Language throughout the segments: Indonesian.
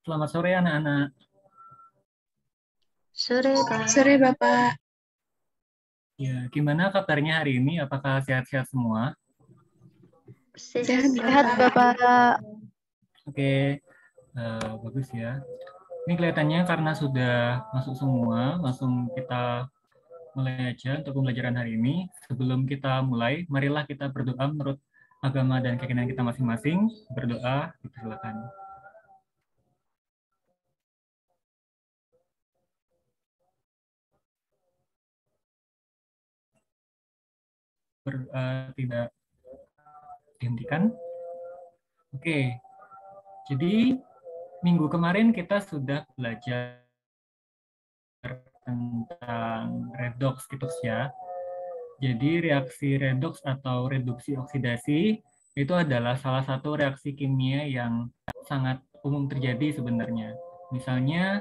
Selamat sore anak-anak. Sore, Pak. Sore, Bapak. Ya, gimana kabarnya hari ini? Apakah sehat-sehat semua? Sehat, Sehat, Bapak. Oke, bagus ya. Ini kelihatannya karena sudah masuk semua, langsung kita mulai aja untuk pembelajaran hari ini. Sebelum kita mulai, marilah kita berdoa menurut agama dan keyakinan kita masing-masing. Berdoa, silakan. Tidak dihentikan. Oke, jadi minggu kemarin kita sudah belajar tentang redox gitu ya. Jadi reaksi redox atau reduksi oksidasi itu adalah salah satu reaksi kimia yang sangat umum terjadi sebenarnya. Misalnya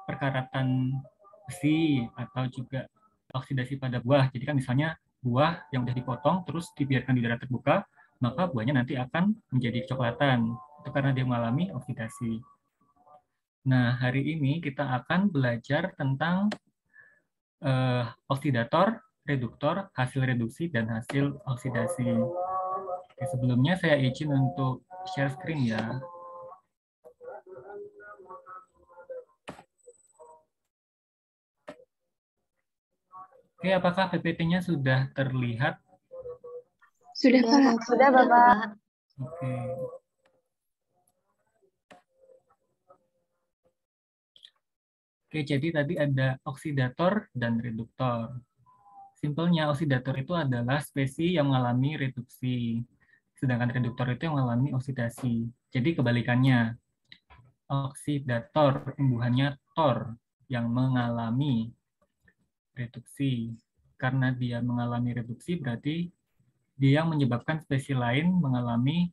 perkaratan besi atau juga oksidasi pada buah. Jadi kan misalnya buah yang sudah dipotong terus dibiarkan di udara terbuka, maka buahnya nanti akan menjadi kecoklatan. Itu karena dia mengalami oksidasi. Nah, hari ini kita akan belajar tentang oksidator, reduktor, hasil reduksi, dan hasil oksidasi. Oke, sebelumnya saya izin untuk share screen ya. Oke, apakah PPT-nya sudah terlihat? Sudah, Pak. Sudah, Bapak. Oke. Oke, jadi tadi ada oksidator dan reduktor. Simpelnya, oksidator itu adalah spesies yang mengalami reduksi, sedangkan reduktor itu yang mengalami oksidasi. Jadi kebalikannya, oksidator imbuhannya tor yang mengalami reduksi. Karena dia mengalami reduksi berarti dia menyebabkan spesies lain mengalami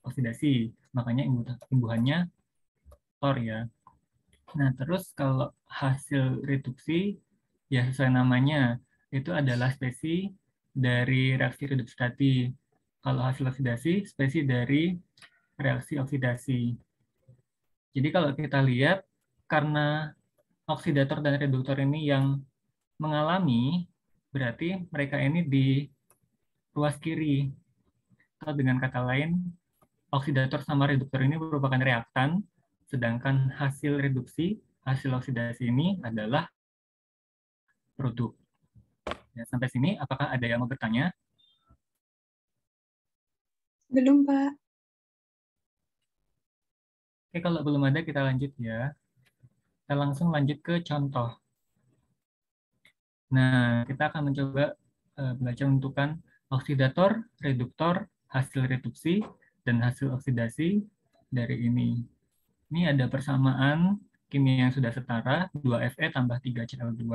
oksidasi. Makanya imbuhannya tor ya. Nah, terus kalau hasil reduksi ya sesuai namanya itu adalah spesies dari reaksi reduksi tadi. Kalau hasil oksidasi, spesies dari reaksi oksidasi. Jadi kalau kita lihat karena oksidator dan reduktor ini yang mengalami, berarti mereka ini di ruas kiri. Atau dengan kata lain, oksidator sama reduktor ini merupakan reaktan, sedangkan hasil reduksi, hasil oksidasi ini adalah produk. Ya, sampai sini, apakah ada yang mau bertanya? Belum, Pak. Oke, kalau belum ada, kita lanjut ya. Kita langsung lanjut ke contoh. Nah, kita akan mencoba belajar menentukan oksidator, reduktor, hasil reduksi, dan hasil oksidasi dari ini. Ini ada persamaan kimia yang sudah setara, 2Fe tambah 3Cl2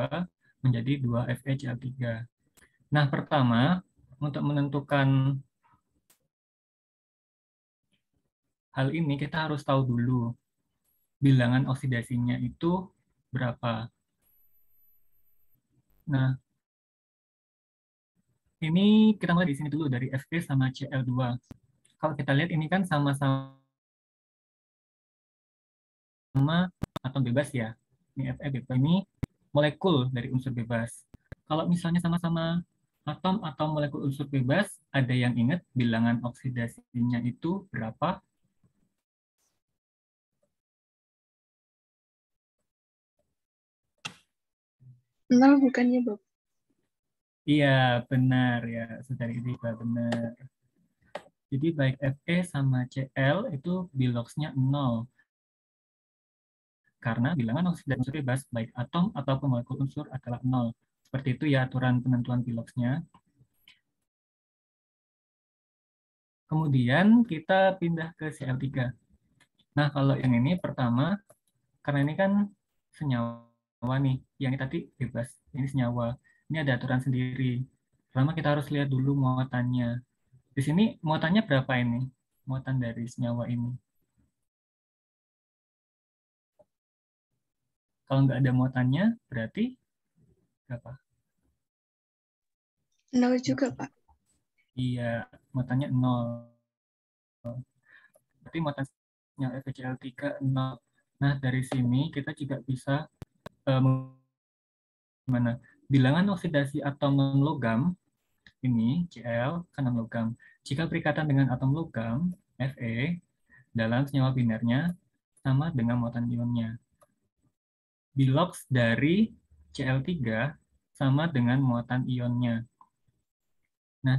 menjadi 2FeCl3. Nah, pertama, untuk menentukan hal ini, kita harus tahu dulu bilangan oksidasinya itu berapa. Nah, ini kita mulai di sini dulu, dari Fe sama Cl2. Kalau kita lihat ini kan sama-sama atom bebas ya. Ini Fe bebas, ini molekul dari unsur bebas. Kalau misalnya sama-sama atom atau molekul unsur bebas, ada yang ingat bilangan oksidasinya itu berapa? Nol bukannya, Bapak? Iya, benar ya, saudari Iva, benar. Jadi baik Fe sama Cl itu biloxnya 0. Karena bilangan oksidan unsur bebas, baik atom ataupun molekul unsur adalah 0. Seperti itu ya aturan penentuan biloxnya. Kemudian kita pindah ke Cl3. Nah, kalau yang ini pertama, karena ini kan senyawa nih, yang ini tadi bebas, ini senyawa. Ini ada aturan sendiri. Pertama kita harus lihat dulu muatannya. Di sini muatannya berapa ini? Muatan dari senyawa ini. Kalau nggak ada muatannya, berarti berapa? Nol juga, Pak. Iya, muatannya 0. Berarti muatan yang FeCl3 0. Nah, dari sini kita juga bisa mana bilangan oksidasi atom non-logam ini Cl kan non-logam. Jika berikatan dengan atom logam Fe dalam senyawa binernya sama dengan muatan ionnya. Bilox dari Cl3 sama dengan muatan ionnya. Nah,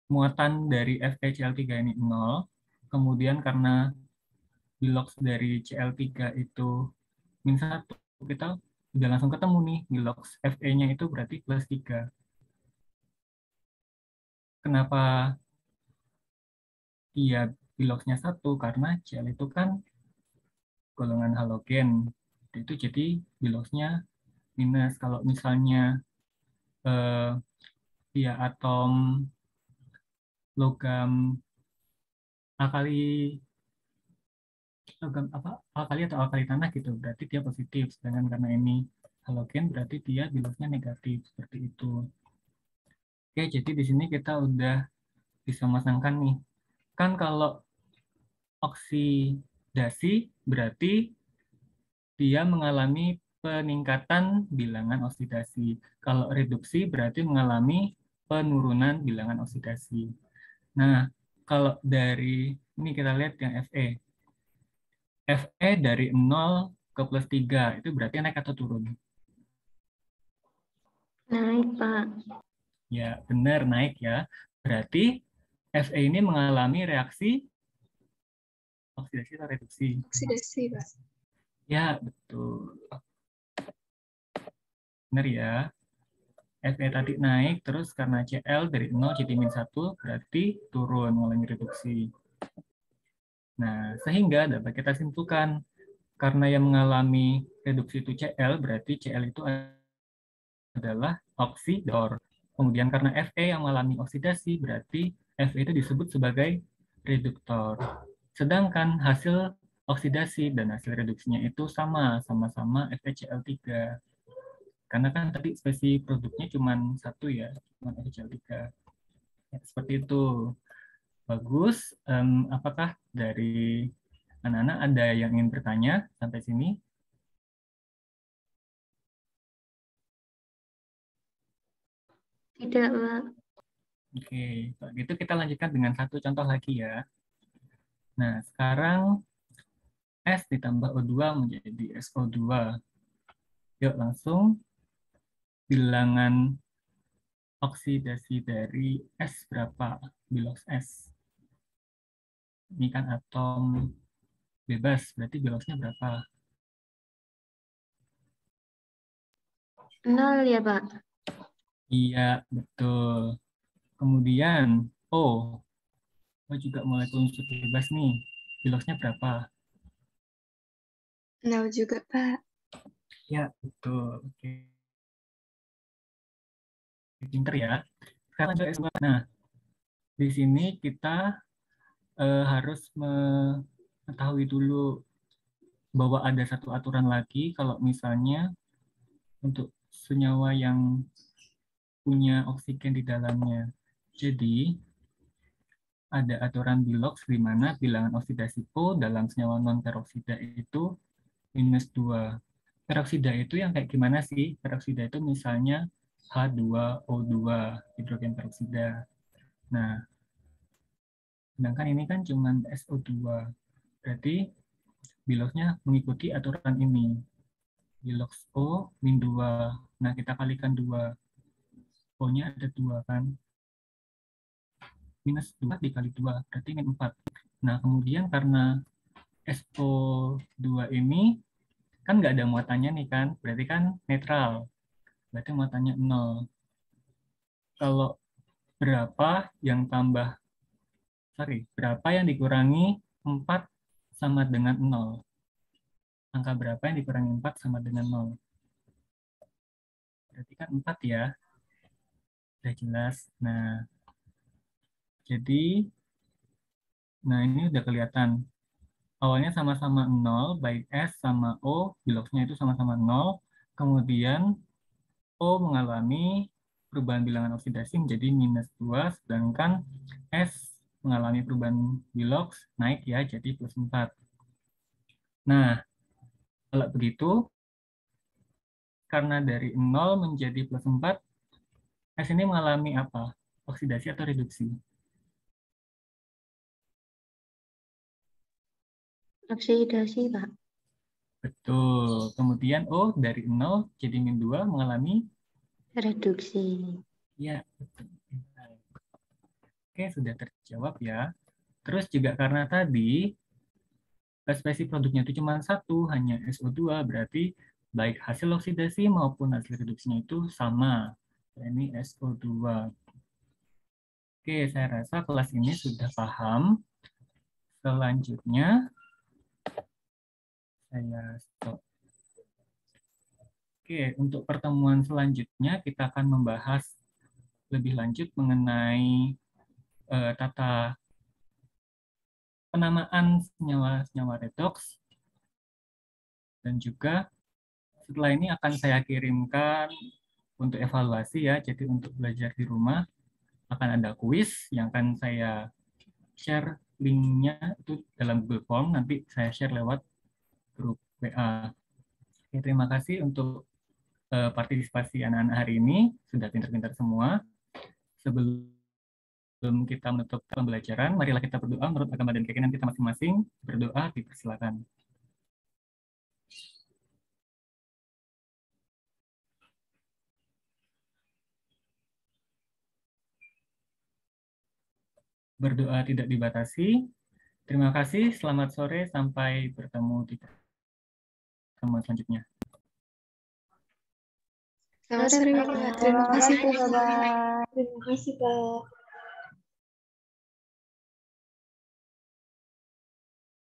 muatan dari FeCl3 ini 0, kemudian karena bilox dari Cl3 itu -1, kita udah langsung ketemu nih, bilox Fe-nya itu berarti +3. Kenapa iya biloxnya 1? Karena Cl itu kan golongan halogen. Itu jadi biloxnya minus. Kalau misalnya dia atom logam alkali atau alkali tanah gitu, berarti dia positif. Sedangkan karena ini halogen berarti dia biloxnya negatif, seperti itu. Oke, jadi di sini kita udah bisa memasangkan nih. Kan kalau oksidasi berarti dia mengalami peningkatan bilangan oksidasi. Kalau reduksi berarti mengalami penurunan bilangan oksidasi. Nah, kalau dari ini kita lihat yang Fe. Fe dari 0 ke +3 itu berarti naik atau turun? Naik, Pak. Ya, benar naik ya. Berarti Fe ini mengalami reaksi oksidasi atau reduksi? Oksidasi, Pak. Ya, betul. Benar ya. Fe tadi naik, terus karena Cl dari 0 jadi -1, berarti turun, mengalami reduksi. Nah, sehingga dapat kita simpulkan, karena yang mengalami reduksi itu Cl, berarti Cl itu adalah oksidor. Kemudian karena Fe yang mengalami oksidasi, berarti Fe itu disebut sebagai reduktor. Sedangkan hasil oksidasi dan hasil reduksinya itu sama-sama FeCl3. Karena kan tadi spesies produknya cuma satu ya, cuma FeCl3. Ya, seperti itu. Bagus. Apakah dari anak-anak ada yang ingin bertanya sampai sini? Tidak, Pak. Oke, kalau gitu kita lanjutkan dengan satu contoh lagi ya. Nah, sekarang S ditambah O2 menjadi SO2. Yuk langsung bilangan oksidasi dari S berapa? Bilox S. Ini kan atom bebas, berarti biloxnya berapa? 0 ya, Pak. Iya, betul. Kemudian O. O juga molekul unsur bebas nih. Biloxnya berapa? 0 juga, Pak. Ya, betul. Oke. Pinter ya. Sekarang lanjut S2. Nah, di sini kita harus mengetahui dulu bahwa ada satu aturan lagi kalau misalnya untuk senyawa yang punya oksigen di dalamnya. Jadi, ada aturan Bilox di mana bilangan oksidasi O dalam senyawa non-peroksida itu -2. Peroksida itu yang kayak gimana sih? Peroksida itu misalnya H2O2, hidrogen peroksida. Nah, sedangkan ini kan cuma SO2. Berarti Biloxnya mengikuti aturan ini. Bilox O min 2. Nah, kita kalikan 2. O-nya ada 2 kan. -2 dikali 2, berarti min 4. Nah, kemudian karena SO2 ini kan nggak ada muatannya nih kan, berarti kan netral. Berarti muatannya 0. Kalau berapa yang dikurangi 4 sama dengan 0? Angka berapa yang dikurangi 4 sama dengan 0? Berarti kan 4 ya. Udah jelas. Nah, jadi, ini udah kelihatan. Awalnya sama-sama 0, baik S sama O, biloxnya itu sama-sama 0. Kemudian O mengalami perubahan bilangan oksidasi menjadi -2, sedangkan S mengalami perubahan bilox naik ya, jadi +4. Nah, kalau begitu, karena dari 0 menjadi +4, S ini mengalami apa? Oksidasi atau reduksi? Oksidasi, Pak. Betul. Kemudian O dari 0 jadi -2 mengalami Reduksi. ya, betul. Oke, sudah terjawab ya. Terus juga karena tadi spesies produknya itu cuma satu, hanya SO2, berarti baik hasil oksidasi maupun hasil reduksinya itu sama. Ini SO2. Oke, saya rasa kelas ini sudah paham. Selanjutnya, saya stop. Oke, untuk pertemuan selanjutnya kita akan membahas lebih lanjut mengenai tata penamaan senyawa-senyawa redoks, dan juga setelah ini akan saya kirimkan untuk evaluasi ya, jadi untuk belajar di rumah akan ada kuis yang akan saya share linknya itu dalam Google Form, nanti saya share lewat grup WA. Oke, terima kasih untuk partisipasi anak-anak hari ini, sudah pintar-pintar semua. Sebelum kita menutup pembelajaran, marilah kita berdoa menurut agama dan keyakinan kita masing-masing. Berdoa, dipersilakan. Berdoa tidak dibatasi. Terima kasih, selamat sore, sampai bertemu di pertemuan selanjutnya. Selamat sore, Bapak. Terima kasih, Pak. Bapak. Terima kasih, Pak.